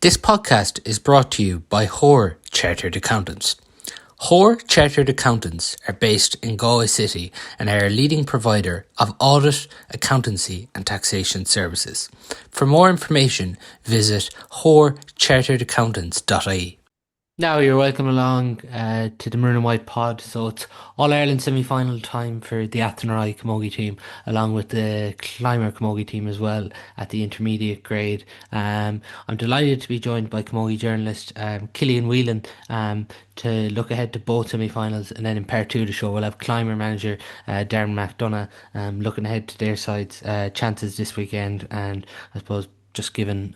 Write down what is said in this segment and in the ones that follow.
This podcast is brought to you by Hoare Chartered Accountants. Hoare Chartered Accountants are based in Galway City and are a leading provider of audit, accountancy and taxation services. For more information, visit hoarecharteredaccountants.ie. Now you're welcome along to the Maroon and White pod. So it's All-Ireland semi-final time for the Athenry camogie team, along with the Killimor camogie team as well at the intermediate grade. I'm delighted to be joined by camogie journalist Killian Whelan to look ahead to both semi-finals, and then in part two of the show we'll have Killimor manager Darren McDonagh looking ahead to their side's chances this weekend, and I suppose just given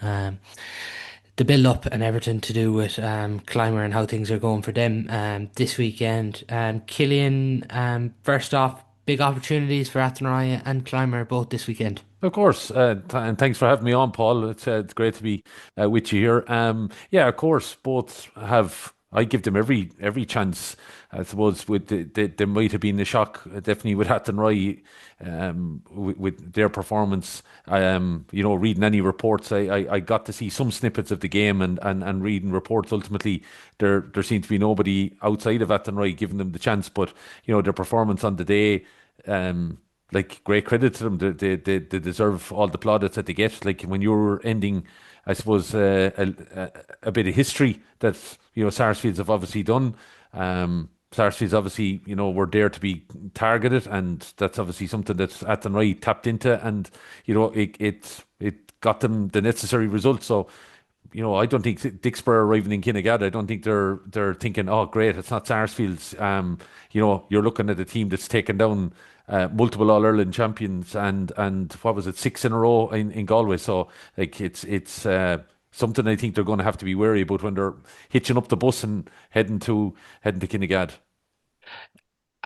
the build-up and everything to do with Killimor and how things are going for them this weekend. Killian, first off, big opportunities for Athenry and Killimor both this weekend. Of course, and thanks for having me on, Paul. It's great to be with you here. Yeah, of course, both have. I give them every chance. I suppose with there might have been a shock, definitely with Athenry, with their performance. Reading any reports, I got to see some snippets of the game, and reading reports. Ultimately, there seemed to be nobody outside of Athenry giving them the chance. But their performance on the day. Great credit to them. They deserve all the plaudits that they get. Like when you're ending, I suppose, a bit of history that Sarsfields have obviously done. Sarsfields obviously were there to be targeted, and that's obviously something that Athenry tapped into, and it got them the necessary results. So I don't think Dicksboro arriving in Kinnegad, I don't think they're thinking, oh great, it's not Sarsfields. You're looking at a team that's taken down multiple All-Ireland champions and what was it, 6 in a row in Galway. So it's something I think they're going to have to be wary about when they're hitching up the bus and heading to Kinnegad.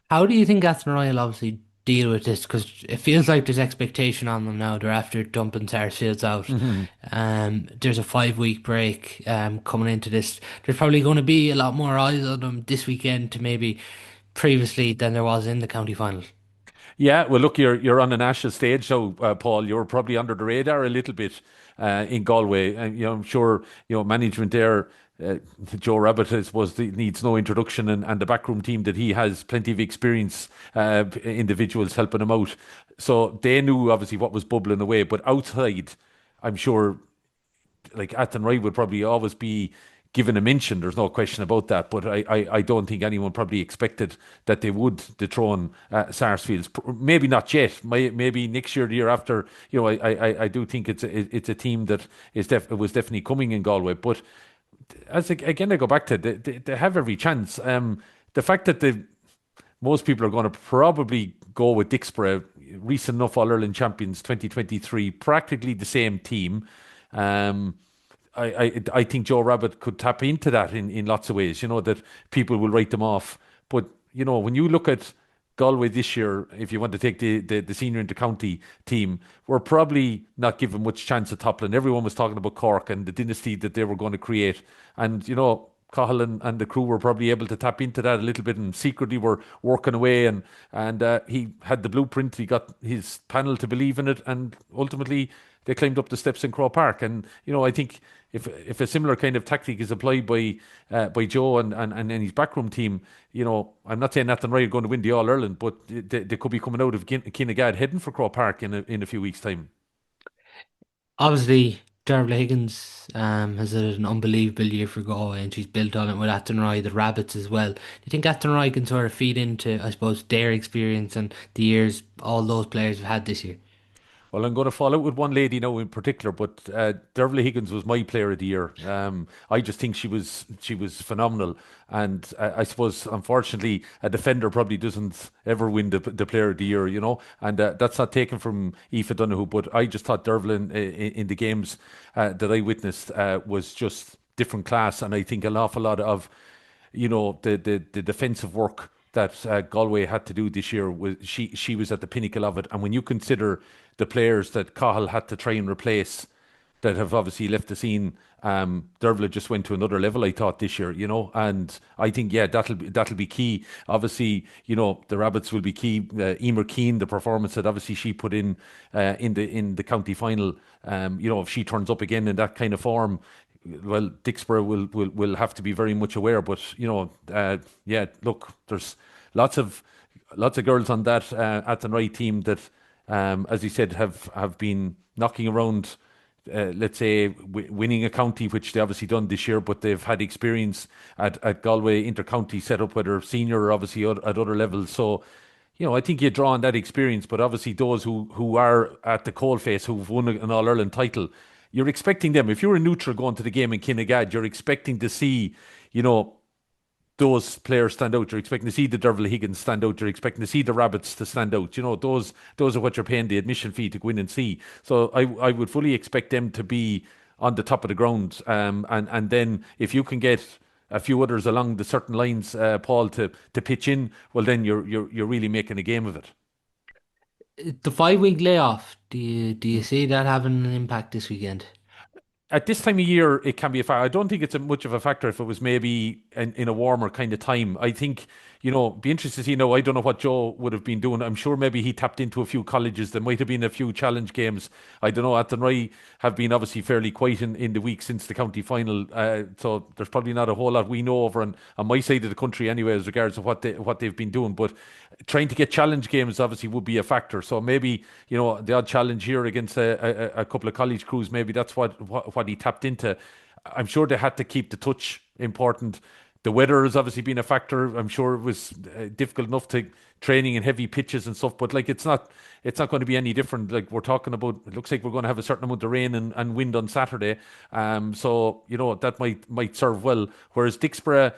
How do you think Athenry will obviously deal with this? Because it feels like there's expectation on them now. They're after dumping Sarsfields out. There's a 5-week break coming into this. There's probably going to be a lot more eyes on them this weekend to maybe previously than there was in the county final. Yeah, well, look, you're on a national stage, so Paul, you're probably under the radar a little bit in Galway, and I'm sure management there. Joe Rabbit, I suppose, needs no introduction, and the backroom team that he has, plenty of experience, individuals helping him out. So they knew obviously what was bubbling away, but outside, I'm sure, like Athenry would probably always be given a mention. There's no question about that. But I don't think anyone probably expected that they would dethrone Sarsfields. Maybe not yet. Maybe next year, the year after. I do think it's a team that was definitely coming in Galway. But again, I go back to they have every chance. The fact that most people are going to probably go with Dicksboro, recent enough All-Ireland champions 2023, practically the same team. I think Joe Rabbit could tap into that in lots of ways, that people will write them off. But, when you look at Galway this year, if you want to take the senior inter-county team, we're probably not given much chance at toppling. Everyone was talking about Cork and the dynasty that they were going to create. And, Cahill and the crew were probably able to tap into that a little bit, and secretly were working away, and he had the blueprint. He got his panel to believe in it, and ultimately they climbed up the steps in Croke Park. And I think if a similar kind of tactic is applied by Joe and his backroom team, I'm not saying Athenry are going to win the All Ireland, but they could be coming out of Kinnegad heading for Croke Park in a few weeks' time. Obviously, Darragh Higgins has had an unbelievable year for Galway, and she's built on it with Athenry, the Rabbits as well. Do you think Athenry can sort of feed into, I suppose, their experience and the years all those players have had this year? Well, I'm going to follow out with one lady now in particular, but Darragh Higgins was my player of the year. I just think she was phenomenal, and I suppose unfortunately a defender probably doesn't ever win the player of the year, and that's not taken from Aoife Donoghue, but I just thought Darragh in the games that I witnessed was just different class, and I think an awful lot of the defensive work that Galway had to do this year was she was at the pinnacle of it. And when you consider the players that Cahill had to try and replace that have obviously left the scene, Dervla just went to another level, I thought, this year, and I think, yeah, that'll be key. Obviously, the Rabbits will be key. Emer Keane, the performance that obviously she put in the county final, if she turns up again in that kind of form, well, Dicksboro will have to be very much aware. But yeah, look, there's lots of lots of girls on that Athenry team that, as you said, have been knocking around. Let's say winning a county, which they obviously done this year, but they've had experience at Galway inter-county setup, whether senior or obviously at other levels. So, I think you draw on that experience, but obviously those who are at the coalface, who've won an All Ireland title, you're expecting them. If you're a neutral going to the game in Kinnegad, you're expecting to see, you know, those players stand out. You're expecting to see the Derval Higgins stand out. You're expecting to see the Rabbits to stand out. Those are what you're paying the admission fee to go in and see. So I would fully expect them to be on the top of the ground. And then if you can get a few others along the certain lines, Paul, to pitch in, well, then you're really making a game of it. The 5 week layoff, do you see that having an impact this weekend? At this time of year, it can be a factor. I don't think it's much of a factor if it was maybe in a warmer kind of time. I think, be interested to see now. I don't know what Joe would have been doing. I'm sure maybe he tapped into a few colleges. There might have been a few challenge games. I don't know. Athenry have been obviously fairly quiet in the week since the county final. So there's probably not a whole lot we know over on my side of the country anyway, as regards to what they've been doing. But trying to get challenge games obviously would be a factor. So maybe, the odd challenge here against a couple of college crews, maybe that's what he tapped into. I'm sure they had to keep the touch important. The weather has obviously been a factor. I'm sure it was difficult enough to training in heavy pitches and stuff, but like it's not going to be any different. Like we're talking about, it looks like we're going to have a certain amount of rain and wind on Saturday. So that might serve well. Whereas Dicksboro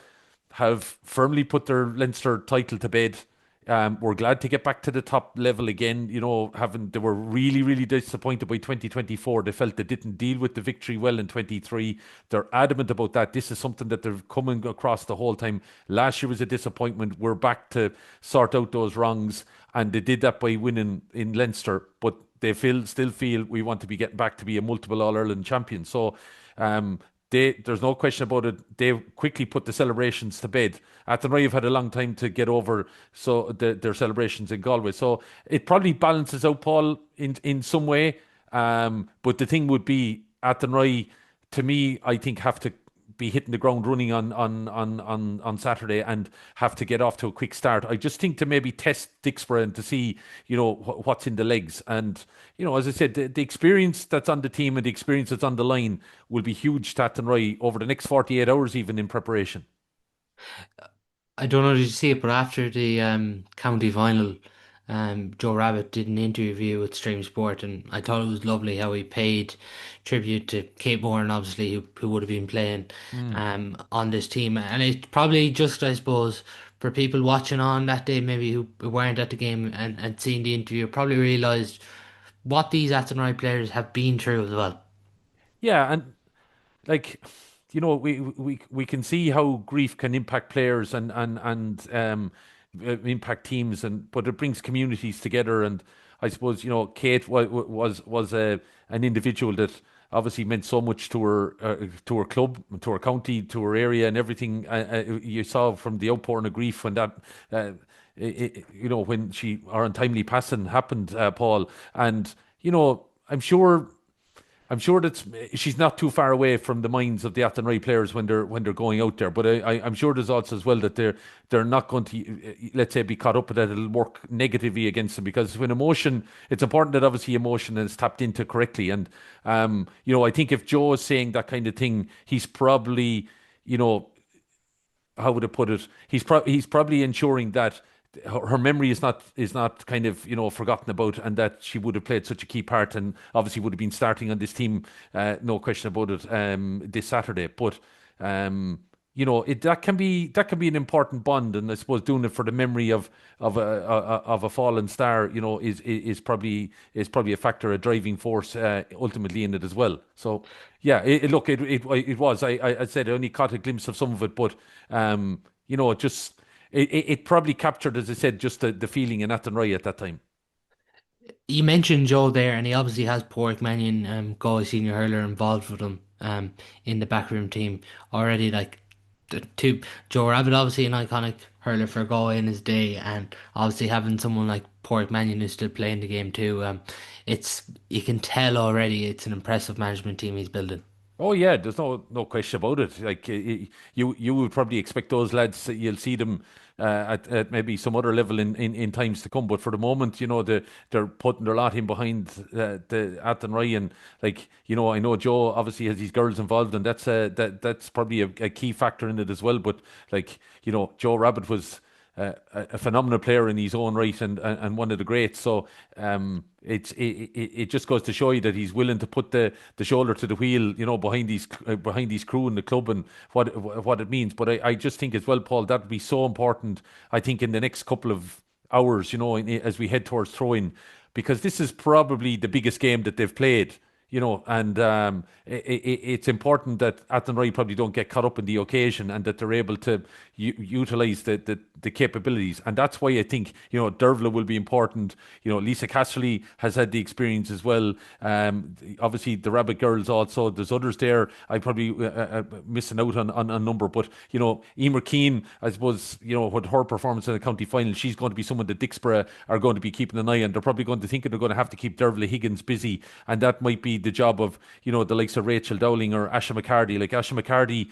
have firmly put their Leinster title to bed. We're glad to get back to the top level again. They were really, really disappointed by 2024. They felt they didn't deal with the victory well in 23. They're adamant about that. This is something that they're coming across the whole time. Last year was a disappointment. We're back to sort out those wrongs, and they did that by winning in Leinster. But they still feel we want to be getting back to be a multiple All Ireland champion. So there's no question about it. They quickly put the celebrations to bed. Athenry have had a long time to get over their celebrations in Galway. So it probably balances out, Paul, in some way. But the thing would be Athenry, to me, I think have to be hitting the ground running on Saturday and have to get off to a quick start. I just think to maybe test Dicksboro and to see, what's in the legs. And, as I said, the experience that's on the team and the experience that's on the line will be huge to Athenry over the next 48 hours, even in preparation. I don't know, did you see it, but after the county final, Joe Rabbit did an interview with Stream Sport, and I thought it was lovely how he paid tribute to Kate Moran, obviously, who would have been playing Mm. on this team. And it's probably just, I suppose, for people watching on that day, maybe who weren't at the game and seeing the interview, probably realised what these Athenry players have been through as well. Yeah, and like we can see how grief can impact players and impact teams, but it brings communities together. And I suppose Kate was an individual that obviously meant so much to her club, to her county, to her area, and everything. You saw from the outpouring of grief when that. When her untimely passing happened, Paul, and I'm sure that she's not too far away from the minds of the Athenry players when they're going out there. But I'm sure there's also as well that they're not going to, let's say, be caught up with that. It'll work negatively against them, because when emotion, it's important that obviously emotion is tapped into correctly. And I think if Joe is saying that kind of thing, he's probably, how would I put it? He's probably ensuring that her memory is not kind of forgotten about, and that she would have played such a key part, and obviously would have been starting on this team, no question about it, this Saturday. But that can be an important bond, and I suppose doing it for the memory of a fallen star, is probably a factor, a driving force, ultimately in it as well. So yeah, look, it was. I said I only caught a glimpse of some of it, but it just. It probably captured, as I said, just the feeling in Athenry at that time. You mentioned Joe there, and he obviously has Porrick Mannion, Galway senior hurler, involved with him in the backroom team already. Like the two, Joe Rabbit, obviously an iconic hurler for Galway in his day, and obviously having someone like Porrick Mannion who's still playing the game too. It's, you can tell already it's an impressive management team he's building. Oh yeah, there's no question about it. Like you would probably expect those lads. You'll see them at maybe some other level in times to come. But for the moment, they're putting their lot in behind the Athenry, and like I know Joe obviously has these girls involved, and that's probably a key factor in it as well. But like Joe Rabbit was a phenomenal player in his own right, and one of the greats. So it just goes to show you that he's willing to put the shoulder to the wheel, behind these crew in the club, and what it means. But I just think as well, Paul, that would be so important. I think in the next couple of hours, as we head towards throwing, because this is probably the biggest game that they've played. And it's important that Athenry probably don't get caught up in the occasion, and that they're able to utilize the capabilities. And that's why I think, Dervla will be important. Lisa Casserly has had the experience as well. Obviously, the Rabbit girls also. There's others there. I probably missing out on a number. But, Emer Keane, I suppose, with her performance in the county final, she's going to be someone that Dicksboro are going to be keeping an eye on. They're probably going to think they're going to have to keep Dervla Higgins busy. And that might be the job of, the likes of Rachel Dowling or Asha McCarty. Like Asha McCarty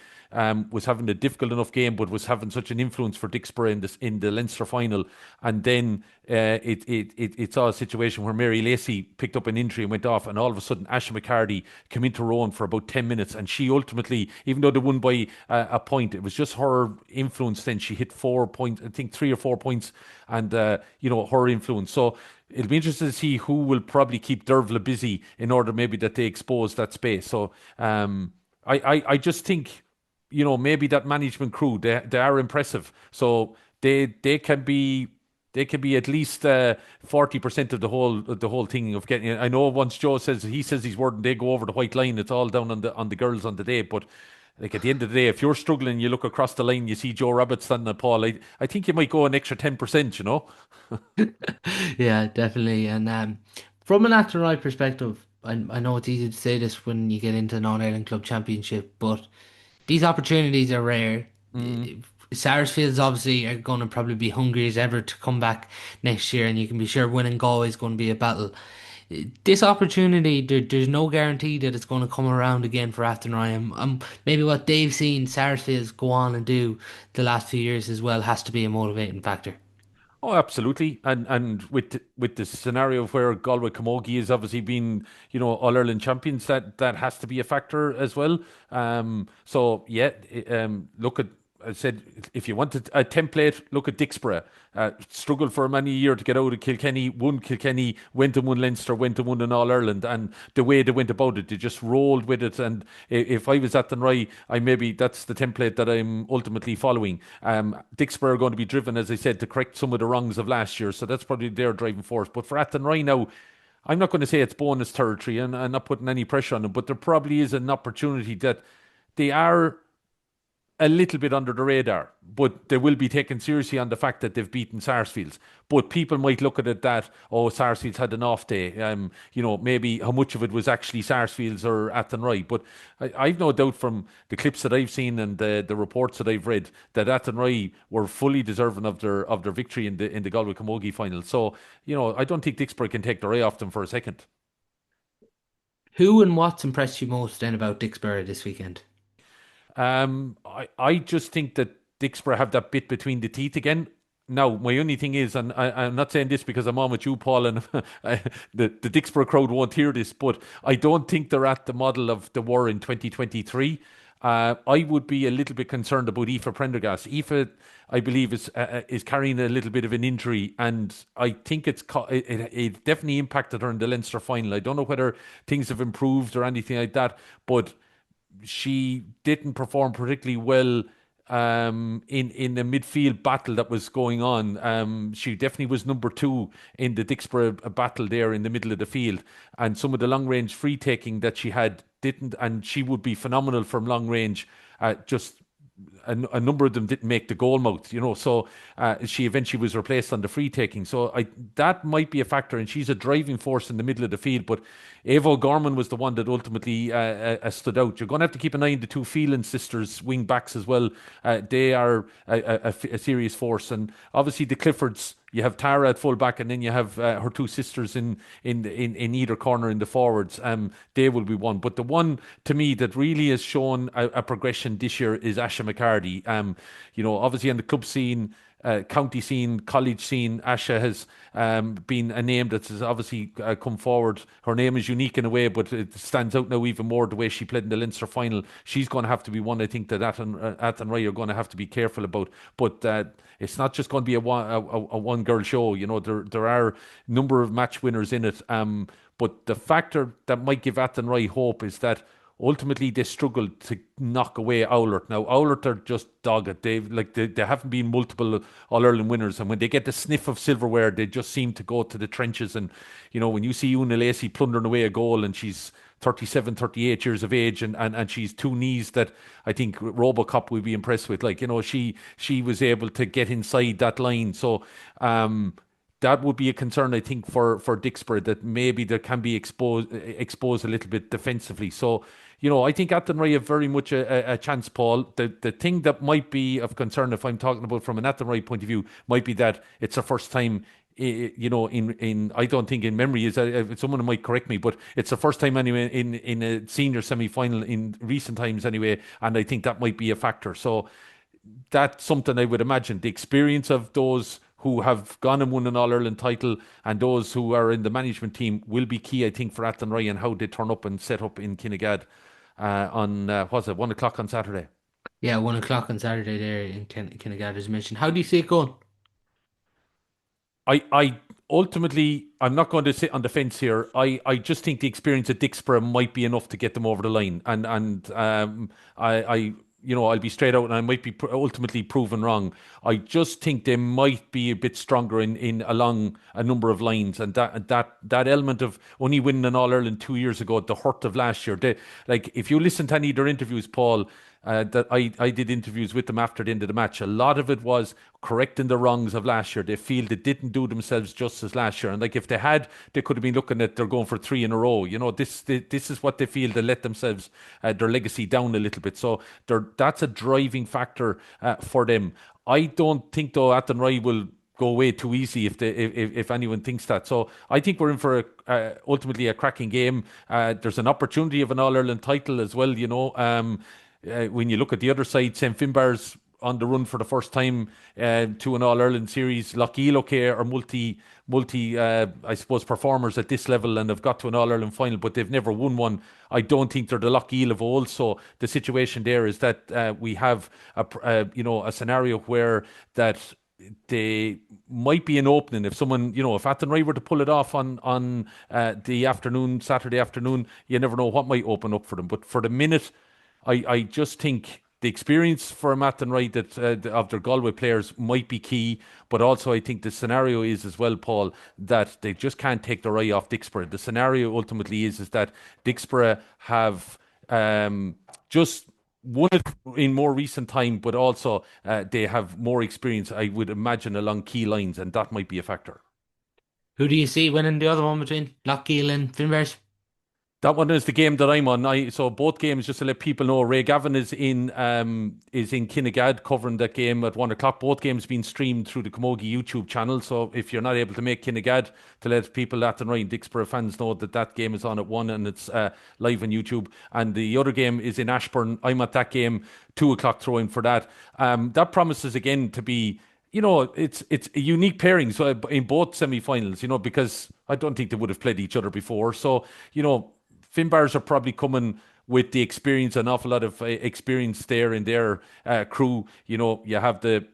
was having a difficult enough game, but was having such an influence for Dicksboro in the Leinster final. And then it saw a situation where Mary Lacey picked up an injury and went off, and all of a sudden Asha McCarty came into her own for about 10 minutes, and she ultimately, even though they won by a point, it was just her influence. Then she hit 4 points, I think 3 or 4 points, and her influence. So it'll be interesting to see who will probably keep Dervla busy in order maybe that they expose that space. So I just think, maybe that management crew, they are impressive. So they can be at least 40% of the whole thing of getting. I know once Joe says his word and they go over the white line, it's all down on the girls on the day. But like at the end of the day, if you're struggling, you look across the line, you see Joe Rabbit standing at Paul. I think you might go an extra 10%. Yeah, definitely. And from an Athenry perspective, I know it's easy to say this when you get into non-Ireland club championship, but these opportunities are rare. Mm. Sarsfields obviously are going to probably be hungry as ever to come back next year, and you can be sure winning Galway is going to be a battle. This opportunity, there's no guarantee that it's going to come around again for Athenry. Maybe what they've seen Sarsfields go on and do the last few years as well has to be a motivating factor. Oh, absolutely, and with the scenario where Galway Camogie has obviously been, All Ireland champions, that has to be a factor as well. So yeah, look at. I said, if you wanted a template, look at Dicksboro. Struggled for many year to get out of Kilkenny, won Kilkenny, went and won Leinster, went and won an All Ireland, and the way they went about it, they just rolled with it. And if I was at the Rye, maybe that's the template that I'm ultimately following. Dicksboro are going to be driven, as I said, to correct some of the wrongs of last year, so that's probably their driving force. But for Athenry now, I'm not going to say it's bonus territory, and I'm not putting any pressure on them, but there probably is an opportunity that they are a little bit under the radar, but they will be taken seriously on the fact that they've beaten Sarsfields. But people might look at it that, oh, Sarsfields had an off day. Maybe how much of it was actually Sarsfields or Athenry. But I've no doubt from the clips that I've seen and the reports that I've read that Athenry were fully deserving of their victory in the Galway Camogie final. So, I don't think Dicksboro can take their eye off them for a second. Who and what's impressed you most then about Dicksboro this weekend? I just think that Dicksboro have that bit between the teeth again. Now, my only thing is, and I'm not saying this because I'm on with you, Paul, and the Dicksboro crowd won't hear this, but I don't think they're at the model of the war in 2023. I would be a little bit concerned about Aoife Prendergast. Aoife, I believe, is carrying a little bit of an injury, and I think it definitely impacted her in the Leinster final. I don't know whether things have improved or anything like that, but she didn't perform particularly well in the midfield battle that was going on. She definitely was number two in the Dicksboro battle there in the middle of the field, and some of the long range free taking that she had didn't, and she would be phenomenal from long range. Just a number of them didn't make the goal mouth, so she eventually was replaced on the free taking. So that might be a factor, and she's a driving force in the middle of the field. But Ava Gorman was the one that ultimately stood out. You're going to have to keep an eye on the two Phelan sisters, wing backs as well. They are a serious force, and obviously the Cliffords. you have Tara at full back, and then you have her two sisters in either corner in the forwards. They will be one. But the one to me that really has shown a progression this year is Asha McCarty. Obviously on the club scene, county scene, college scene, Asha has been a name that has obviously come forward. Her name is unique in a way, but it stands out now even more the way she played in the Leinster final. She's going to have to be one, I think, that Athenry are going to have to be careful about. But it's not just going to be a one girl show. There are a number of match winners in it. But the factor that might give Athenry hope is that ultimately they struggled to knock away Owlert. Now Owlert are just dogged. They haven't been multiple All Ireland winners, and when they get the sniff of silverware, they just seem to go to the trenches. And when you see Una Lacey plundering away a goal, and she's 37, 38 years of age, and she's two knees that I think Robocop would be impressed with. She was able to get inside that line. So that would be a concern, I think, for Dicksboro, that maybe there can be exposed a little bit defensively. So, I think Athenry have very much a chance, Paul. The thing that might be of concern, if I'm talking about from an Athenry point of view, might be that it's the first time, in I don't think in memory, is someone might correct me, but it's the first time anyway in a senior semi-final in recent times anyway, and I think that might be a factor. So that's something I would imagine. The experience of those who have gone and won an All-Ireland title and those who are in the management team will be key, I think, for Athenry and how they turn up and set up in Kinnegad on, what's it, 1 o'clock on Saturday. Yeah, 1 o'clock on Saturday there in Kinnegad, as mentioned. How do you see it going? I ultimately, I'm not going to sit on the fence here. I just think the experience at Dicksboro might be enough to get them over the line. And I'll be straight out, and I might be ultimately proven wrong. I just think they might be a bit stronger in along a number of lines, and that element of only winning an All Ireland 2 years ago, the hurt of last year. If you listen to any of their interviews, Paul, that I did interviews with them after the end of the match. A lot of it was correcting the wrongs of last year. They feel they didn't do themselves justice last year, and if they had, they could have been looking at they're going for three in a row. This is what they feel. They let themselves their legacy down a little bit. So that's a driving factor for them. I don't think though Athenry will go away too easy if anyone thinks that. So I think we're in for ultimately a cracking game. There's an opportunity of an All Ireland title as well. When you look at the other side, St. Finnbar's on the run for the first time to an All Ireland series. Loughiel, okay, are multi I suppose performers at this level and have got to an All Ireland final, but they've never won one. I don't think they're the Loughiel of old. So the situation there is that we have a scenario where that they might be an opening if someone, if Athenry were to pull it off on the afternoon, Saturday afternoon, you never know what might open up for them. But for the minute, I just think the experience for Athenry that of their Galway players might be key, but also I think the scenario is as well, Paul, that they just can't take their eye off Dicksboro. The scenario ultimately is that Dicksboro have just won it in more recent time, but also they have more experience, I would imagine, along key lines, and that might be a factor. Who do you see winning the other one between Loughiel and Finnbars? That one is the game that I'm on. So both games, just to let people know, Ray Gavin is in Kinnegad covering that game at 1 o'clock. Both games being streamed through the Camogie YouTube channel. So if you're not able to make Kinnegad, to let people at and Ryan Dicksboro fans know that game is on at 1 and it's live on YouTube. And the other game is in Ashbourne. I'm at that game, 2 o'clock throw-in for that. That promises again to be, it's a unique pairing so in both semi-finals, because I don't think they would have played each other before. So, Finnbars are probably coming with the experience, an awful lot of experience there in their crew. You have the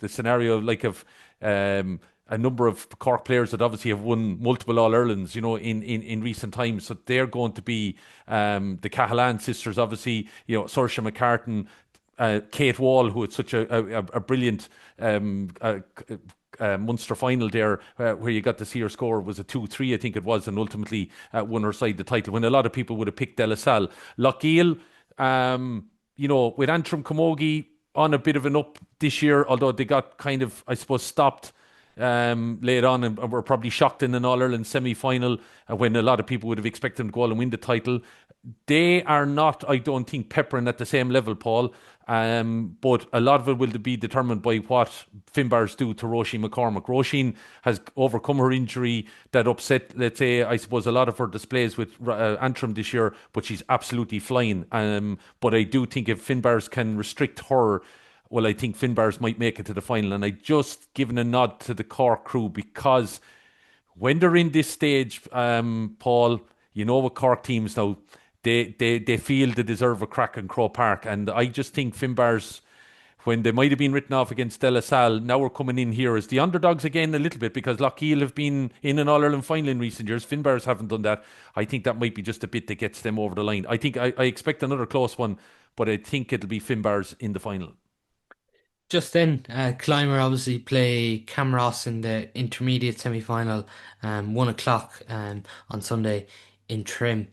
scenario of a number of Cork players that obviously have won multiple All Irelands, in recent times. So they're going to be the Cahalan sisters, obviously, Saoirse McCartan, Kate Wall, who had such a brilliant Munster final there, where you got to see her score was a 2-3, I think it was, and ultimately won her side the title when a lot of people would have picked De La Salle. Loughiel, with Antrim Camogie on a bit of an up this year, although they got kind of, I suppose, stopped late on, and were probably shocked in an All Ireland semi final when a lot of people would have expected them to go on and win the title. They are not, I don't think, peppering at the same level, Paul. But a lot of it will be determined by what Finnbars do to Roisin McCormick. Roisin has overcome her injury that upset, let's say, I suppose, a lot of her displays with Antrim this year, but she's absolutely flying. But I do think if Finnbars can restrict her, well, I think Finnbars might make it to the final. And I just given a nod to the Cork crew because when they're in this stage, Paul, you know what Cork teams now, they feel they deserve a crack in Croke Park. And I just think Finnbars, when they might have been written off against De La Salle, now we're coming in here as the underdogs again a little bit because Loughiel have been in an All Ireland final in recent years. Finnbars haven't done that. I think that might be just a bit that gets them over the line. I think I expect another close one, but I think it'll be Finnbars in the final. Just then, Clymer obviously play Camross in the intermediate semi-final, 1 o'clock on Sunday in Trim.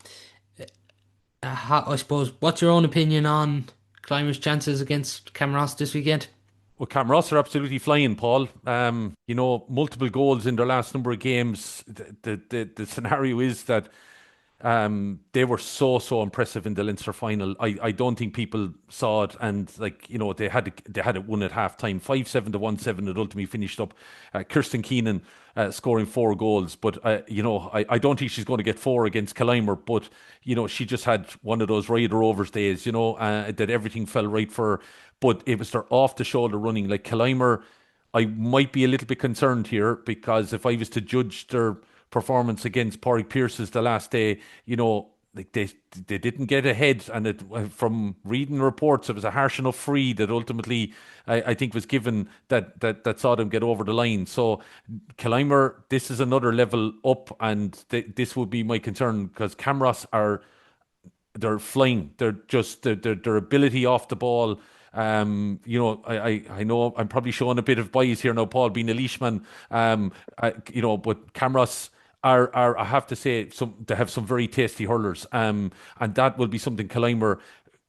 I suppose, what's your own opinion on Clymer's chances against Camross this weekend? Well, Camross are absolutely flying, Paul. Multiple goals in their last number of games. The scenario is that they were so impressive in the Leinster final. I don't think people saw it, and they had it won at half time, 5-7 to 1-7. It ultimately finished up. Kirsten Keenan scoring 4 goals, but I don't think she's going to get four against Killimor. But she just had one of those Ryder Rovers days. That everything fell right for her. But it was their off the shoulder running. Like Killimor, I might be a little bit concerned here because if I was to judge their performance against Pádraig Pearse's the last day, like they didn't get ahead, and from reading reports, it was a harsh enough free that ultimately I think was given that saw them get over the line. So Killimor, this is another level up, and this would be my concern because Camross they're flying. They're just their ability off the ball. I know I'm probably showing a bit of bias here now, Paul, being a Leishman. But Camross are I have to say they have some very tasty hurlers. And that will be something Killimor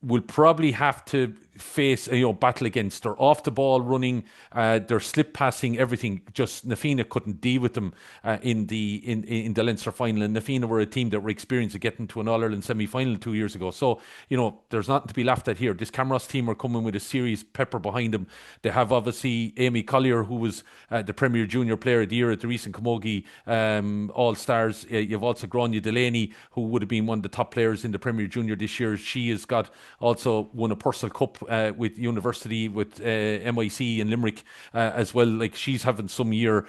will probably have to face, battle against. They're off the ball running, they're slip passing, everything. Just Nafina couldn't deal with them in the Leinster final. And Nafina were a team that were experienced at getting to an All Ireland semi final 2 years ago. So there's nothing to be laughed at here. This Camross team are coming with a serious pepper behind them. They have obviously Amy Collier, who was the Premier Junior Player of the Year at the recent Camogie All Stars. You've also Gráinne Delaney, who would have been one of the top players in the Premier Junior this year. She has got also won a Purcell Cup with University, with MIC in Limerick as well. Like she's having some year.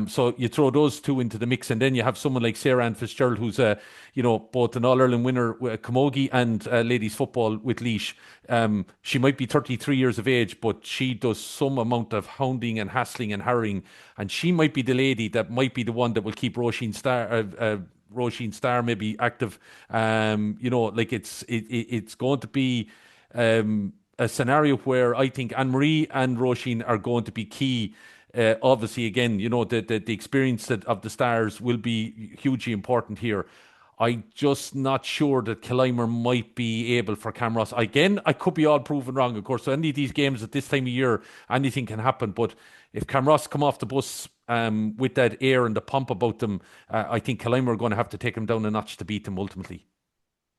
So you throw those two into the mix, and then you have someone like Sarah Ann Fitzgerald, who's both an All Ireland winner with Camogie and ladies football with Laois. She might be 33 years of age, but she does some amount of hounding and hassling and harrying, and she might be the lady that might be the one that will keep Roisin Starr maybe active. It's going to be a scenario where I think Anne Marie and Roisin are going to be key. Obviously, again, the experience of the Stars will be hugely important here. I'm just not sure that Killimor might be able for Camross. Again, I could be all proven wrong, of course. So any of these games at this time of year, anything can happen. But if Camross come off the bus with that air and the pomp about them, I think Killimor are going to have to take them down a notch to beat them ultimately.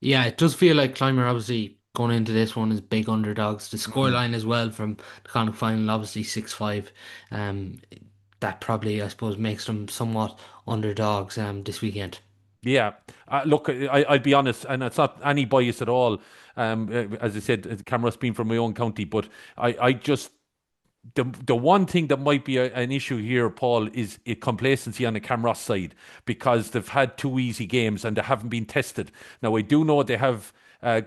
Yeah, it does feel like Clymer obviously going into this one is big underdogs. The Mhm. scoreline as well from the Connacht final, obviously 6-5. Um, that probably, I suppose, makes them somewhat underdogs this weekend. Yeah, look, I'll be honest, and it's not any bias at all. As I said, Camross being from my own county, but I just the one thing that might be an issue here, Paul, is a complacency on the Camross side because they've had 2 easy games and they haven't been tested. Now, I do know they have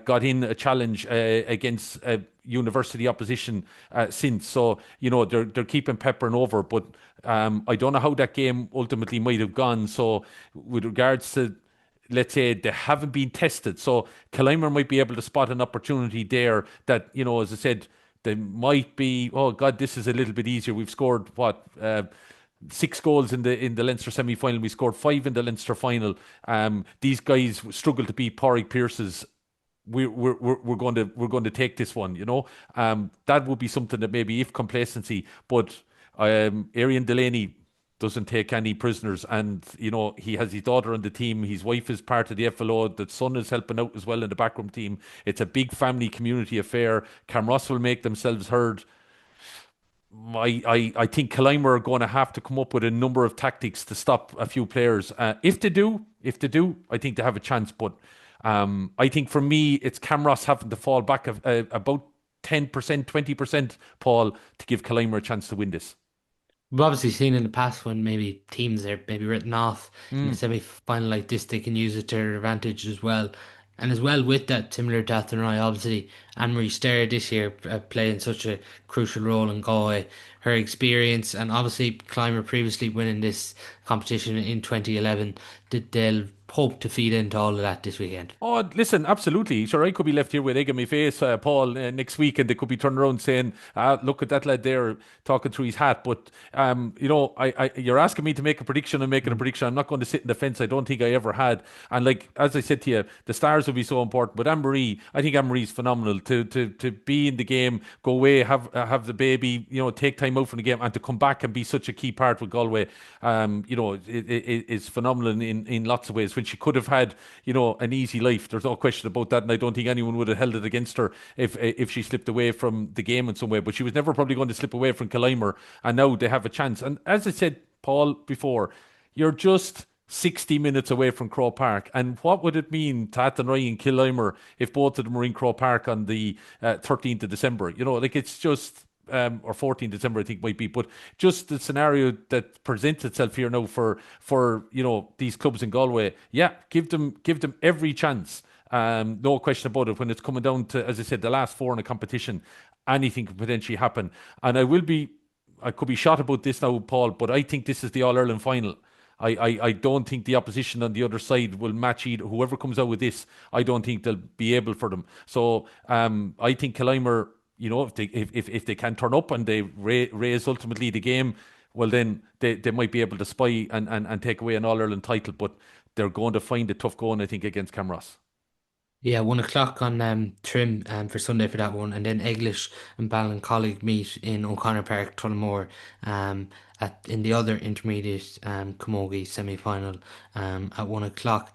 got in a challenge against university opposition since, so they're keeping peppering over. But I don't know how that game ultimately might have gone. So, with regards to, let's say, they haven't been tested. So Killimor might be able to spot an opportunity there that, as I said, they might be, oh God, this is a little bit easier. We've scored what 6 goals in the Leinster semi-final. We scored 5 in the Leinster final. These guys struggle to beat Pádraig Pearse's. We're going to take this one. That would be something that maybe if complacency, but Arian Delaney. doesn't take any prisoners. And, he has his daughter on the team. His wife is part of the FLO. The son is helping out as well in the backroom team. It's a big family community affair. Camross will make themselves heard. I think Killimor are going to have to come up with a number of tactics to stop a few players. If they do, I think they have a chance. But I think for me, it's Camross having to fall back about 10%, 20%, Paul, to give Killimor a chance to win this. We've obviously seen in the past when maybe teams are maybe written off in the Mm. semi-final like this, they can use it to their advantage as well. And as well with that, similar to Athenry, obviously Anne-Marie Stair this year playing such a crucial role in Galway. Her experience and obviously Clymer previously winning this competition in 2011, that they'll hope to feed into all of that this weekend. Oh, listen, absolutely. Sure, I could be left here with egg on my face, Paul, next week, and they could be turning around saying, look at that lad there talking through his hat. But, you're asking me to make a prediction. I'm making a prediction. I'm not going to sit in the fence. I don't think I ever had. And like, as I said to you, the stars will be so important. But Anne-Marie, I think Anne-Marie's phenomenal to be in the game, go away, have the baby, take time out from the game, and to come back and be such a key part with Galway. It's phenomenal in lots of ways. When she could have had, an easy life, there's no question about that, and I don't think anyone would have held it against her if she slipped away from the game in some way. But she was never probably going to slip away from Killimor, and now they have a chance. And as I said, Paul, before, you're just 60 minutes away from Croke Park. And what would it mean to Athenry and Killimor if both of them were in Croke Park on the 13th of December? Like it's just or 14th December, I think might be, but just the scenario that presents itself here now for these clubs in Galway, yeah, give them every chance. No question about it. When it's coming down to, as I said, the last four in a competition, anything could potentially happen. And I could be shot about this now, Paul, but I think this is the All Ireland final. I don't think the opposition on the other side will match either. Whoever comes out with this, I don't think they'll be able for them. So I think Killimor, if they can turn up and they raise ultimately the game, well then they might be able to spy and take away an All Ireland title. But they're going to find it tough going, I think, against Camross. Yeah, 1 o'clock on Trim for Sunday for that one, and then Eglish and Ballincollig meet in O'Connor Park, Tullamore, in the other intermediate camogie semi-final at 1 o'clock.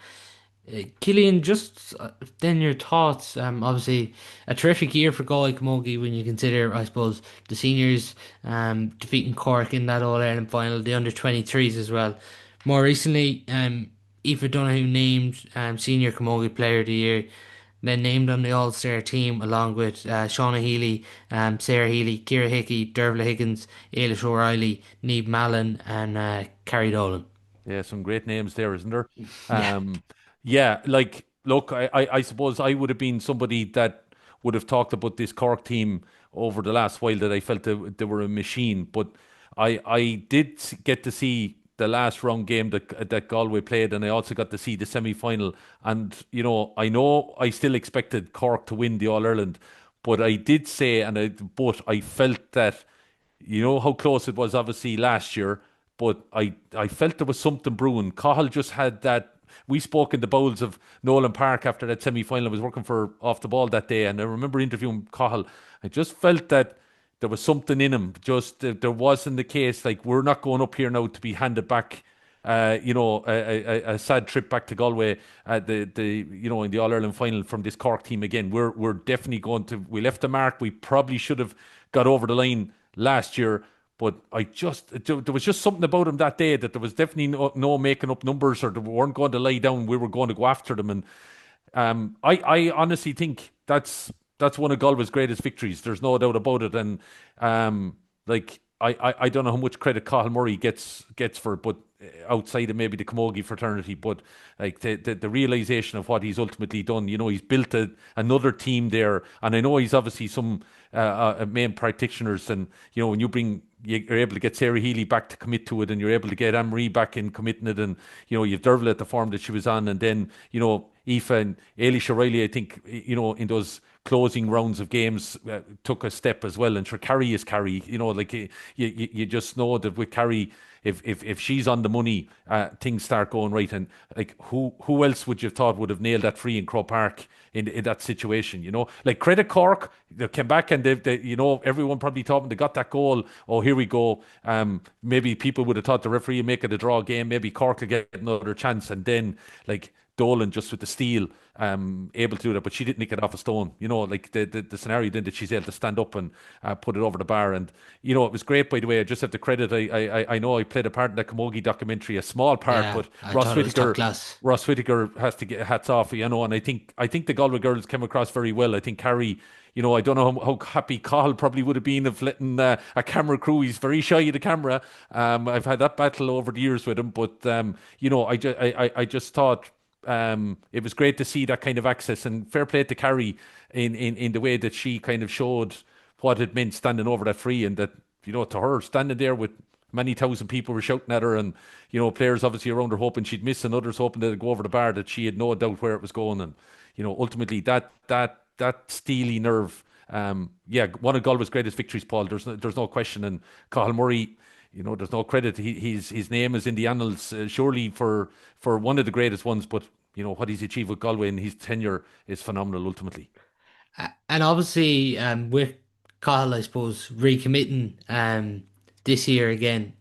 Killian, just then your thoughts. Obviously, a terrific year for Galway Camogie when you consider, I suppose, the seniors defeating Cork in that All Ireland final, the under 23s as well. More recently, Aoife Donoghue named Senior Camogie Player of the Year, then named on the All-Star team along with Shauna Healy, Sarah Healy, Ciara Hickey, Dervla Higgins, Ailish O'Reilly, Niamh Mallon, and Carrie Dolan. Yeah, some great names there, isn't there? Yeah. Yeah, like, look, I suppose I would have been somebody that would have talked about this Cork team over the last while, that I felt that they were a machine. But I did get to see the last round game that Galway played, and I also got to see the semi final. And I know I still expected Cork to win the All Ireland, but I did say, but I felt that how close it was obviously last year, but I felt there was something brewing. Cahill just had that. We spoke in the bowls of Nolan Park after that semi-final. I was working for Off the Ball that day, and I remember interviewing Cahill. I just felt that there was something in him. Just there wasn't the case, like, we're not going up here now to be handed back. A sad trip back to Galway at in the All Ireland final from this Cork team again. We're definitely going to. We left the mark. We probably should have got over the line last year, but there was just something about him that day that there was definitely no making up numbers, or they weren't going to lie down. We were going to go after them, and I honestly think that's one of Galway's greatest victories. There's no doubt about it, and like. I don't know how much credit Cathal Murray gets for it, but outside of maybe the Camogie fraternity, but like the realization of what he's ultimately done, he's built another team there, and I know he's obviously some main practitioners, and when you're able to get Sarah Healy back to commit to it, and you're able to get Anne-Marie back in committing it, and you've Dervla at the form that she was on, and then Aoife and Ailish O'Reilly, I think, in those closing rounds of games, took a step as well. And sure, Carrie is Carrie. Like you just know that with Carrie, if she's on the money, things start going right. And like who else would you have thought would have nailed that free in Croke Park in that situation? Like credit Cork, they came back and everyone probably thought when they got that goal, oh here we go. Maybe people would have thought the referee would make it a draw game. Maybe Cork will get another chance, and then like Dolan just with the steal, able to do that, but she didn't nick it off a stone. Like the scenario then that she's able to stand up and put it over the bar, and it was great. By the way, I just have to credit. I know I played a part in that camogie documentary, a small part, Yeah, but I thought it was top class. Ross Whittaker has to get hats off. And I think the Galway girls came across very well. I think Carrie. I don't know how happy Cahill probably would have been of letting a camera crew. He's very shy of the camera. I've had that battle over the years with him, but I just thought it was great to see that kind of access, and fair play to Carrie in the way that she kind of showed what it meant standing over that free, and that to her standing there with many thousand people were shouting at her, and players obviously around her hoping she'd miss, and others hoping that it'd go over the bar, that she had no doubt where it was going, and ultimately that steely nerve. Yeah, one of Galway's greatest victories, Paul. There's no question, and Cathal Murray. There's no credit. His name is in the annals, surely for one of the greatest ones. But what he's achieved with Galway in his tenure is phenomenal. Ultimately, And obviously, with Cahill, I suppose, recommitting this year again,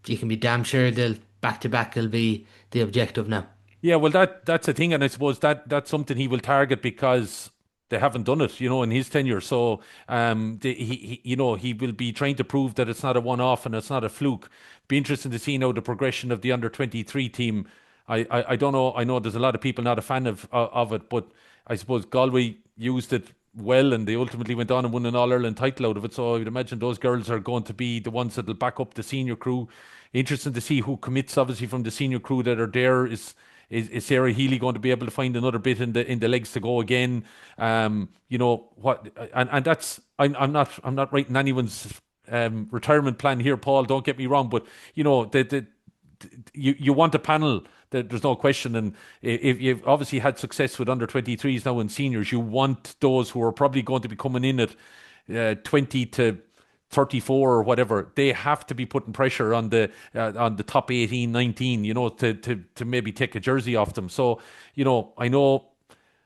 you can be damn sure they'll back to back will be the objective now. yeah. Well, that's a thing, and I suppose that's something he will target because they haven't done it, in his tenure. So, he will be trying to prove that it's not a one-off and it's not a fluke. Be interesting to see now the progression of the under 23 team. I don't know. I know there's a lot of people not a fan of it, but I suppose Galway used it well, and they ultimately went on and won an All Ireland title out of it. So I would imagine those girls are going to be the ones that will back up the senior crew. Interesting to see who commits. Obviously, from the senior crew that are there, is Sarah Healy going to be able to find another bit in the legs to go again? What, and that's I'm not writing anyone's retirement plan here, Paul. Don't get me wrong, but you want a panel. There's no question, and if you've obviously had success with under 23s now and seniors, you want those who are probably going to be coming in at 20 to 34 or whatever. They have to be putting pressure on the top 18, 19, to maybe take a jersey off them. So, I know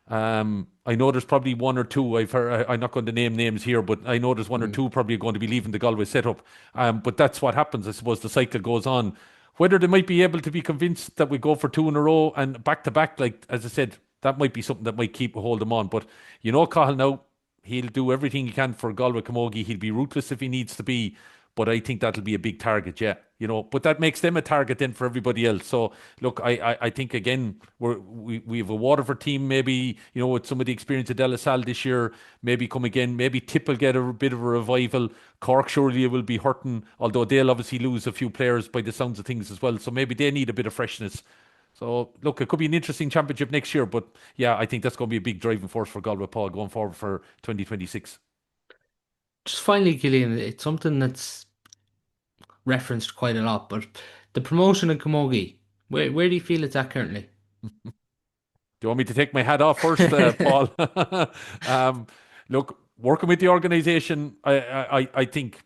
there's probably one or two. I've heard. I'm not going to name names here, but I know there's one or two probably going to be leaving the Galway setup. But that's what happens. I suppose the cycle goes on. Whether they might be able to be convinced that we go for two in a row and back to back, like as I said, that might be something that might keep hold them on. But Cahill now, he'll do everything he can for Galway Camogie. He'll be ruthless if he needs to be. But I think that'll be a big target, yeah. But that makes them a target then for everybody else. So look, I think again we have a Waterford team, maybe with some of the experience of De La Salle this year, maybe come again. Maybe Tip will get a bit of a revival. Cork surely will be hurting, although they'll obviously lose a few players by the sounds of things as well. So maybe they need a bit of freshness. So look, it could be an interesting championship next year. But yeah, I think that's going to be a big driving force for Galway, Paul, going forward for 2026. Just finally, Killian, it's something that's referenced quite a lot, but the promotion in Camogie, where do you feel it's at currently? Do you want me to take my hat off first, Paul? um, Look, working with the organisation, I think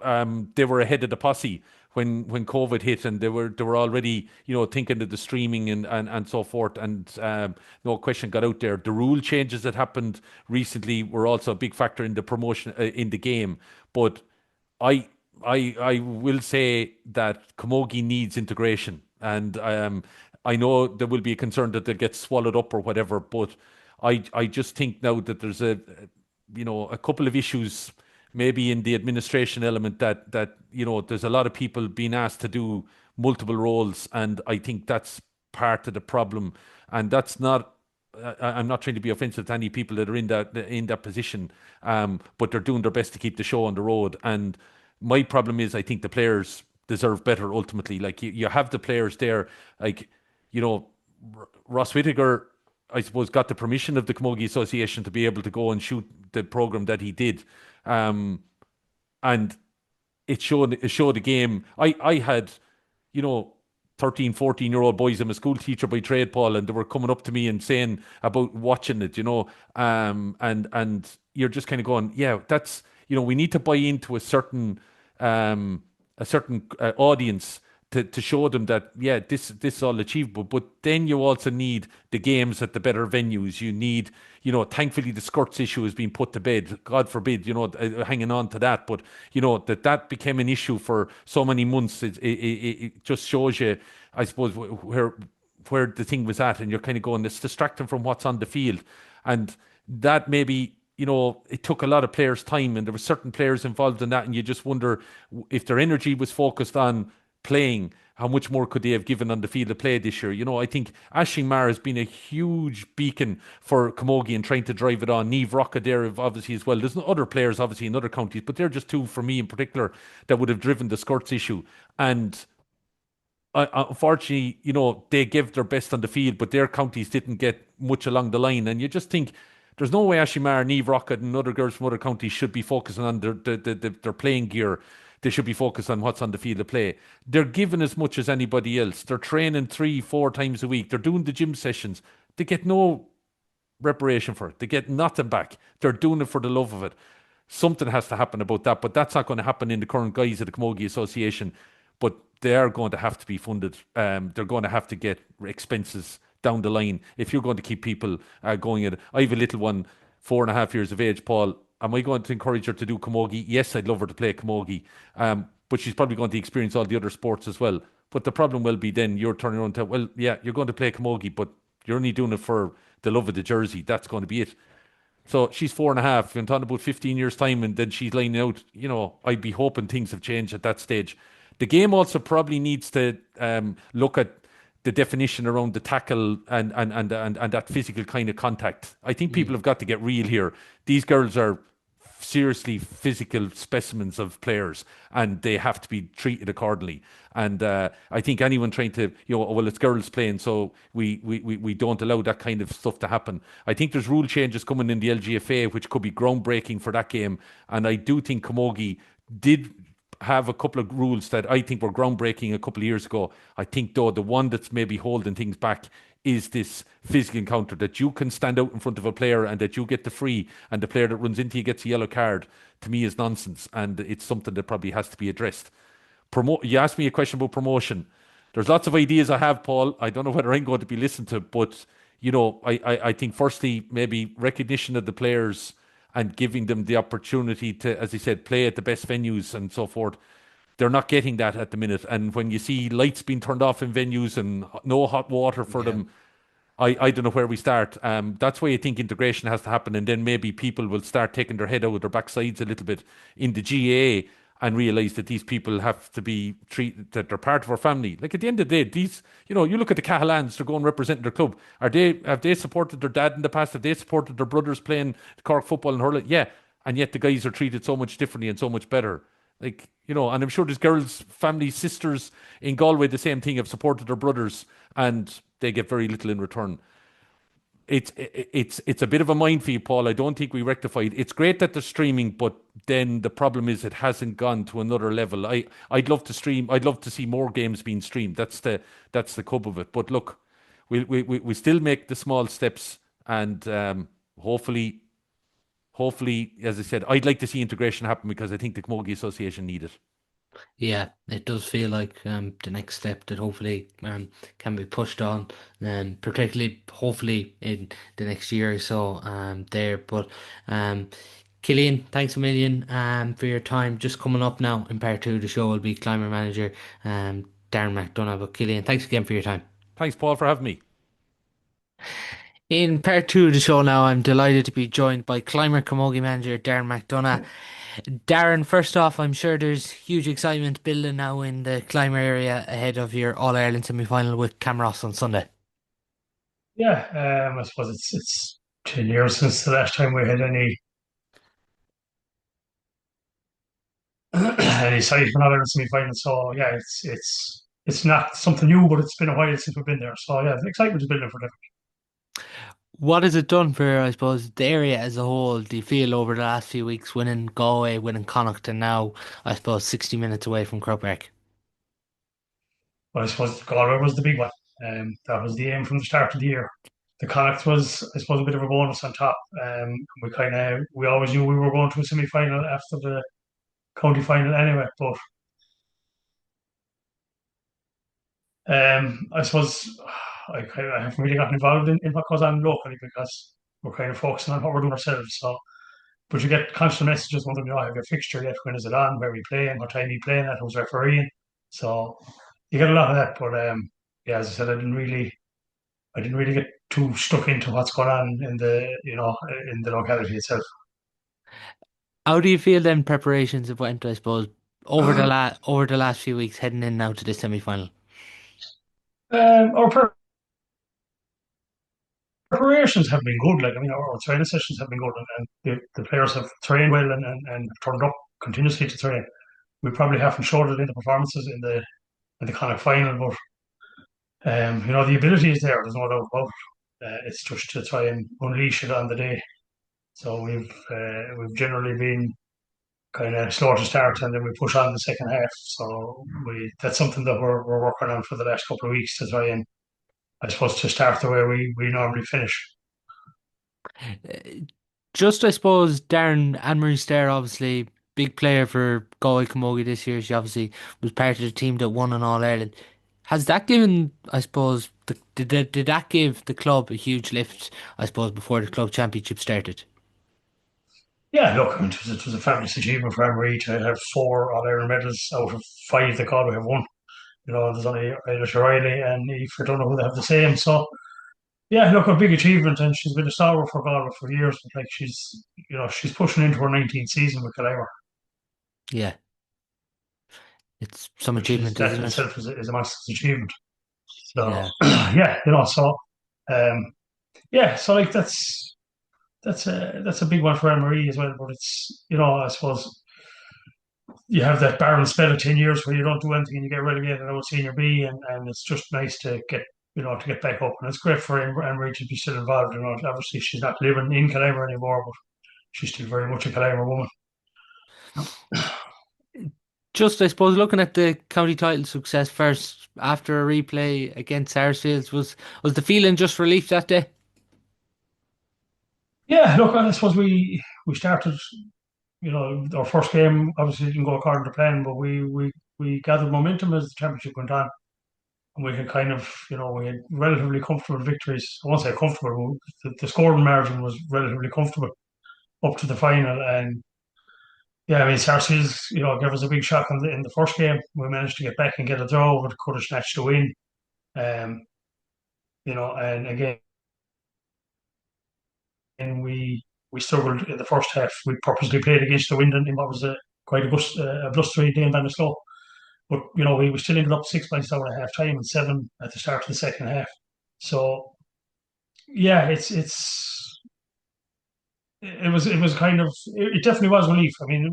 they were ahead of the posse when COVID hit, and they were already thinking of the streaming and so forth, and no question got out there. The rule changes that happened recently were also a big factor in the promotion in the game, but I I will say that camogie needs integration, and I know there will be a concern that they'll get swallowed up or whatever, but I just think now that there's a couple of issues maybe in the administration element that there's a lot of people being asked to do multiple roles, and I think that's part of the problem, and that's not. I'm not trying to be offensive to any people that are in that position, but they're doing their best to keep the show on the road. And my problem is, I think the players deserve better ultimately. Like you have the players there, like you know, Ross Whittaker, I suppose, got the permission of the Camogie Association to be able to go and shoot the program that he did, and it showed a game. I had, you know, 13, 14-year-old boys. I'm a school teacher by trade, Paul, and they were coming up to me and saying about watching it, and you're just kind of going, yeah, that's, we need to buy into um, a certain audience to show them that, yeah, this is all achievable. But then you also need the games at the better venues. You need, thankfully the skirts issue has been put to bed. God forbid, hanging on to that. But that became an issue for so many months. It just shows you, I suppose, where the thing was at, and you're kind of going, it's distracting from what's on the field, and that maybe. It took a lot of players' time, and there were certain players involved in that, and you just wonder if their energy was focused on playing, how much more could they have given on the field of play this year? I think Aisling Maher has been a huge beacon for Camogie and trying to drive it on. Niamh Rocca there, obviously, as well. There's no other players, obviously, in other counties, but they're just two for me in particular that would have driven the skirts issue. And unfortunately, they gave their best on the field, but their counties didn't get much along the line. And you just think there's no way Aisling Maher, Niamh Rocca, and other girls from other counties should be focusing on their playing gear. They should be focused on what's on the field of play. They're given as much as anybody else. They're training 3, 4 times a week. They're doing the gym sessions. They get no reparation for it. They get nothing back. They're doing it for the love of it. Something has to happen about that, but that's not going to happen in the current guise of the Camogie Association. But they are going to have to be funded. They're going to have to get expenses down the line if you're going to keep people going at it. I have a little one, 4.5 years of age, Paul. Am I going to encourage her to do camogie? Yes, I'd love her to play camogie. But she's probably going to experience all the other sports as well. But the problem will be then you're turning around to, well, yeah, you're going to play camogie, but you're only doing it for the love of the jersey. That's going to be it. So she's 4.5. I'm talking about 15 years' time, and then she's lining out. I'd be hoping things have changed at that stage. The game also probably needs to look at the definition around the tackle and that physical kind of contact. I think people have got to get real here. These girls are seriously physical specimens of players, and they have to be treated accordingly. And I think anyone trying to, well, it's girls playing, so we don't allow that kind of stuff to happen. I think there's rule changes coming in the LGFA, which could be groundbreaking for that game. And I do think Camogie did have a couple of rules that I think were groundbreaking a couple of years ago. I think, though, the one that's maybe holding things back is this physical encounter, that you can stand out in front of a player and that you get the free, and the player that runs into you gets a yellow card. To me, is nonsense, and it's something that probably has to be addressed. You asked me a question about promotion. There's lots of ideas I have, Paul. I don't know whether I'm going to be listened to, but I think firstly maybe recognition of the players and giving them the opportunity to, as I said, play at the best venues and so forth. They're not getting that at the minute. And when you see lights being turned off in venues and no hot water for Yeah. them, I don't know where we start. That's why I think integration has to happen, and then maybe people will start taking their head out of their backsides a little bit in the GAA and realise that these people have to be treated, that they're part of our family. Like at the end of the day, you look at the Cahalans, they're going representing their club. Have they supported their dad in the past? Have they supported their brothers playing Cork football and hurling? Yeah, and yet the guys are treated so much differently and so much better. And I'm sure there's girls, family, sisters in Galway, the same thing, have supported their brothers, and they get very little in return. It's a bit of a minefield, Paul. I don't think we rectified. It's great that they're streaming, but then the problem is it hasn't gone to another level. I'd love to stream. I'd love to see more games being streamed. That's the cub of it. But look, we still make the small steps, and hopefully, as I said, I'd like to see integration happen because I think the Camogie Association need it. Yeah, it does feel like the next step that hopefully can be pushed on, particularly hopefully in the next year or so there. But Killian, thanks a million for your time. Just coming up now in part two of the show will be climber manager Darren McDonagh. But Killian, thanks again for your time. Thanks, Paul, for having me. In part two of the show now, I'm delighted to be joined by climber camogie manager Darren McDonagh. Darren, first off, I'm sure there's huge excitement building now in the climber area ahead of your All Ireland semi-final with Camross on Sunday. Yeah, I suppose it's 10 years since the last time we had any any side from another semi-final. So yeah, it's not something new, but it's been a while since we've been there. So yeah, the excitement is building for them. What has it done for, I suppose, the area as a whole? Do you feel over the last few weeks winning Galway, winning Connacht, and now, I suppose, 60 minutes away from Croke Park? But I suppose Galway was the big one. That was the aim from the start of the year. The Connacht was, I suppose, a bit of a bonus on top. We always knew we were going to a semi final after the county final anyway. But I suppose I haven't really gotten involved in what goes on locally because we're kind of focusing on what we're doing ourselves. So, but you get constant messages wondering, have your fixture yet? When is it on? Where are we playing? What time are you playing at? Who's refereeing? So you get a lot of that. But yeah, as I said, I didn't really get too stuck into what's going on in the locality itself. How do you feel then preparations have went, I suppose, over the last few weeks heading in now to the semi-final? Our preparations have been good. Like, I mean, our training sessions have been good, and the players have trained well and turned up continuously to train. We probably haven't showed it in the performances in the kind of final, but the ability is there. There's no doubt about it. It's just to try and unleash it on the day. So we've generally been kind of slow to start, and then we push on the second half. So we that's something that we're working on for the last couple of weeks to try and, I suppose, to start the way we normally finish. Uh, Just, I suppose, Darren Anne-Marie Stair, obviously, big player for Galway Camogie this year. She obviously was part of the team that won in All Ireland. Has that given, I suppose, did that give the club a huge lift, I suppose, before the club championship started? Yeah, look, I mean, it was a fabulous achievement for Emery to have four All Ireland medals out of five that Galway have won. There's only Irish O'Reilly and Eve Donogh that have the same. So yeah, look, a big achievement, and she's been a star for Galway for years. But like she's pushing into her 19th season with Killimor, Yeah, it's some which is achievement, that isn't in it? itself is a massive achievement. So Yeah. yeah, um, yeah, so like that's a big one for Anne Marie as well. But it's I suppose you have that barren spell of 10 years where you don't do anything and you get relegated out of senior B, and it's just nice to get to get back up, and it's great for Anne Marie to be still involved. Obviously she's not living in Killimor anymore, but she's still very much a Killimor woman. Just, I suppose, looking at the county title success first after a replay against Sarsfields, was the feeling just relief that day? Yeah, look, I suppose we started. Our first game obviously didn't go according to plan, but we gathered momentum as the championship went on, and we had kind of, we had relatively comfortable victories. I won't say comfortable, but the scoring margin was relatively comfortable up to the final. And yeah, I mean, Sarsfields, gave us a big shock in the first game. We managed to get back and get a draw, but could have snatched the win. Um, and again, we struggled in the first half. We purposely played against the wind in what was quite a blustery day in Ballinasloe. But we still ended up 6 points down at half time and seven at the start of the second half. So yeah, it was kind of, it definitely was relief. I mean,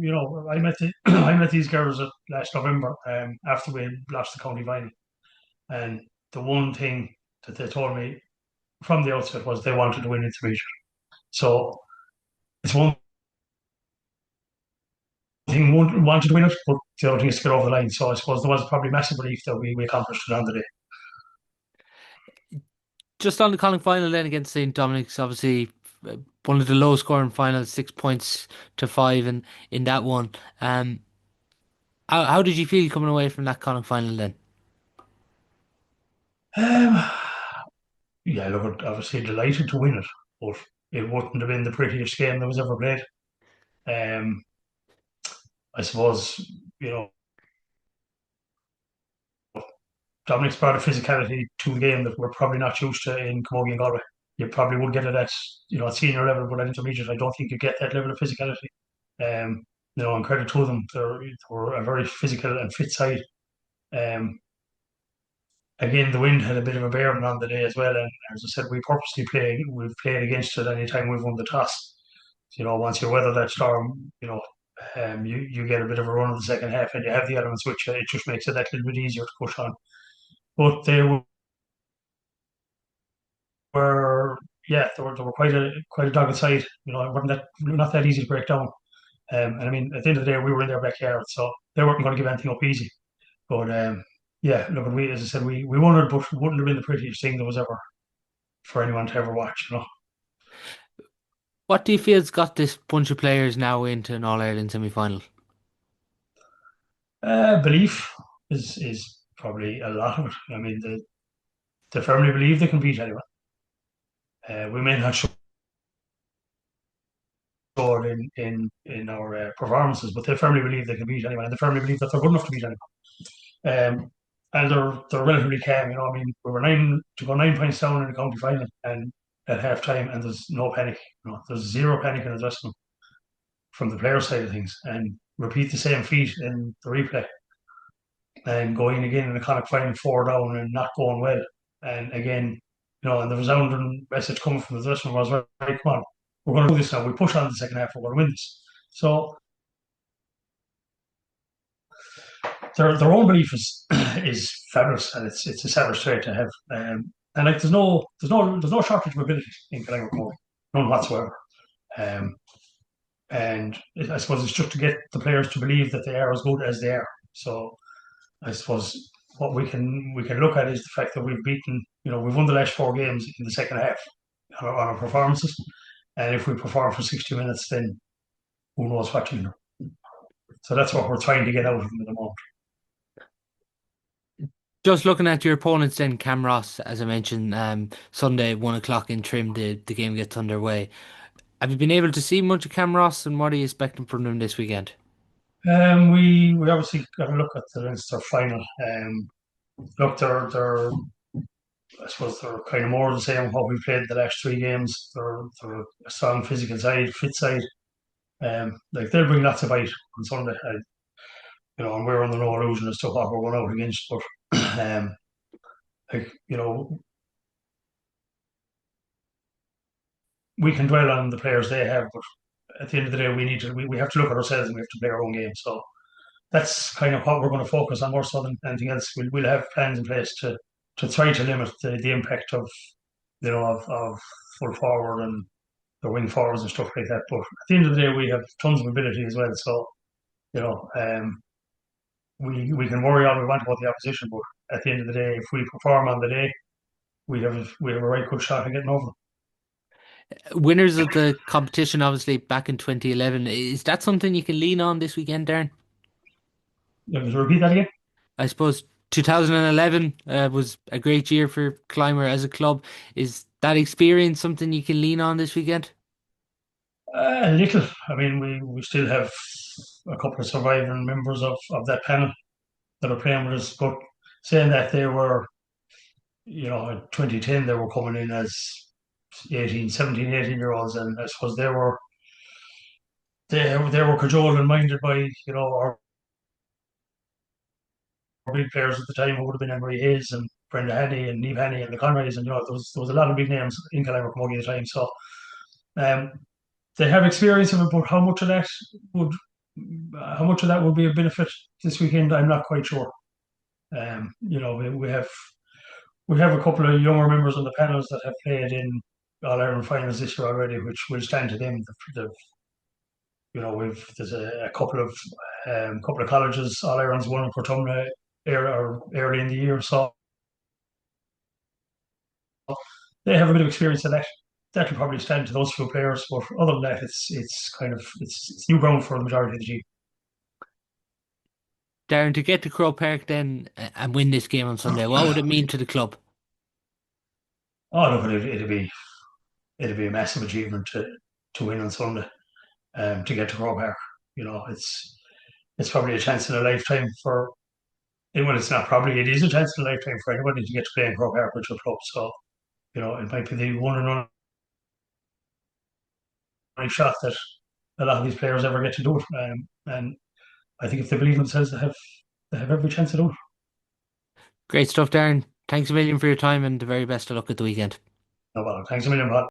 I met I met these girls last November, after we had lost the county final, and the one thing that they told me from the outset was they wanted to win intermediate. So it's one thing, wanted to win it, but the other thing is to get over the line. So I suppose there was probably massive relief that we accomplished it on the day. Just on the Colin final then against St. Dominic's, obviously one of the low scoring finals, 6 points to five in that one. How did you feel coming away from that Colin final then? Um, yeah, look, obviously delighted to win it, but it wouldn't have been the prettiest game that was ever played. Um, I suppose, you know, Dominic's brought a physicality to the game that we're probably not used to in Camogie and Galway. You probably would get it at senior level, but at intermediate, I don't think you get that level of physicality. Um, and credit to them, they're a very physical and fit side. Um, Again, the wind had a bit of a bearing on the day as well, and as I said, we've played against it any time we've won the toss. Once you weather that storm, you get a bit of a run in the second half, and you have the elements which it just makes it that little bit easier to push on. But were, yeah, they were quite a dogged side. It wasn't not that easy to break down. And I mean, at the end of the day, we were in their backyard, so they weren't going to give anything up easy. But yeah, look, we as I said, we won it, but it wouldn't have been the prettiest thing there was ever for anyone to ever watch. What do you feel's got this bunch of players now into an All-Ireland semi-final? Belief is probably a lot of it. I mean, they firmly believe they can beat anyone. We may not show it in our performances, but they firmly believe they can beat anyone, and they firmly believe that they're good enough to beat anyone. And they're relatively calm. I mean, we were 9 points down in the county final, and at half time, and there's no panic. There's zero panic in the dressing room from the player side of things, and repeat the same feat in the replay, and going again in the Connacht final, four down and not going well, and again, and the resounding message coming from the dressing room was, right, come on, we're going to do this now. We push on the second half. We're going to win this. So their own belief is is fabulous, and it's a savage trait to have. And like there's no shortage of ability in Killinor, none whatsoever. Um, and I suppose it's just to get the players to believe that they are as good as they are. So I suppose what we can look at is the fact that we've won the last four games in the second half on our performances, and if we perform for 60 minutes, then who knows what you know. So that's what we're trying to get out of them at the moment. Just looking at your opponents then, Camross, as I mentioned, Sunday, 1 o'clock in Trim, the game gets underway. Have you been able to see much of Camross and what are you expecting from them this weekend? We obviously got to look at the Leinster final. Look, they're I suppose they're kind of more the same what we played the last three games. They're a strong physical side, fit side. Like they'll bring lots of bite on Sunday. And we're under no illusion as to what we're going out against. But like we can dwell on the players they have, but at the end of the day, we have to look at ourselves and we have to play our own game. So that's kind of what we're going to focus on more so than anything else. We'll have plans in place to try to limit the impact of full forward and the wing forwards and stuff like that. But at the end of the day, we have tons of ability as well. So you know, we can worry all we want about the opposition, but at the end of the day, if we perform on the day, we have a right good shot at getting over them. Winners of the competition, obviously, back in 2011. Is that something you can lean on this weekend, Darren? To repeat that again. I suppose 2011 was a great year for Climber as a club. Is that experience something you can lean on this weekend? A little. I mean, we still have a couple of surviving members of that panel that are playing with us. But saying that they were, in 2010, they were coming in as 18, 17, 18 year olds, and I suppose they were cajoled and minded by, our big players at the time who would have been Emery Hayes and Brenda Haney and Neve Haney and the Conrays, and there was a lot of big names in Killarney Camogie at the time. So um, they have experience of it, but would how much of that would be a benefit this weekend, I'm not quite sure. We have a couple of younger members on the panels that have played in All Ireland finals this year already, which will stand to them. There's a couple of colleges All Ireland's won in Portumna early in the year, so they have a bit of experience in that. That will probably stand to those few players, but other than that, it's new ground for the majority of the team. Darren, to get to Croke Park then and win this game on Sunday, what would it mean to the club? Oh, look, it'd be a massive achievement to win on Sunday, to get to Croke Park. It's probably a chance in a lifetime for. Well, it's not probably. It is a chance in a lifetime for anybody to get to play in Croke Park with your club. So it might be the one and only shot that a lot of these players ever get to do it. And I think if they believe in themselves, they have every chance to do it. Great stuff, Darren. Thanks a million for your time and the very best of luck at the weekend. No bother. Thanks a million, Pat.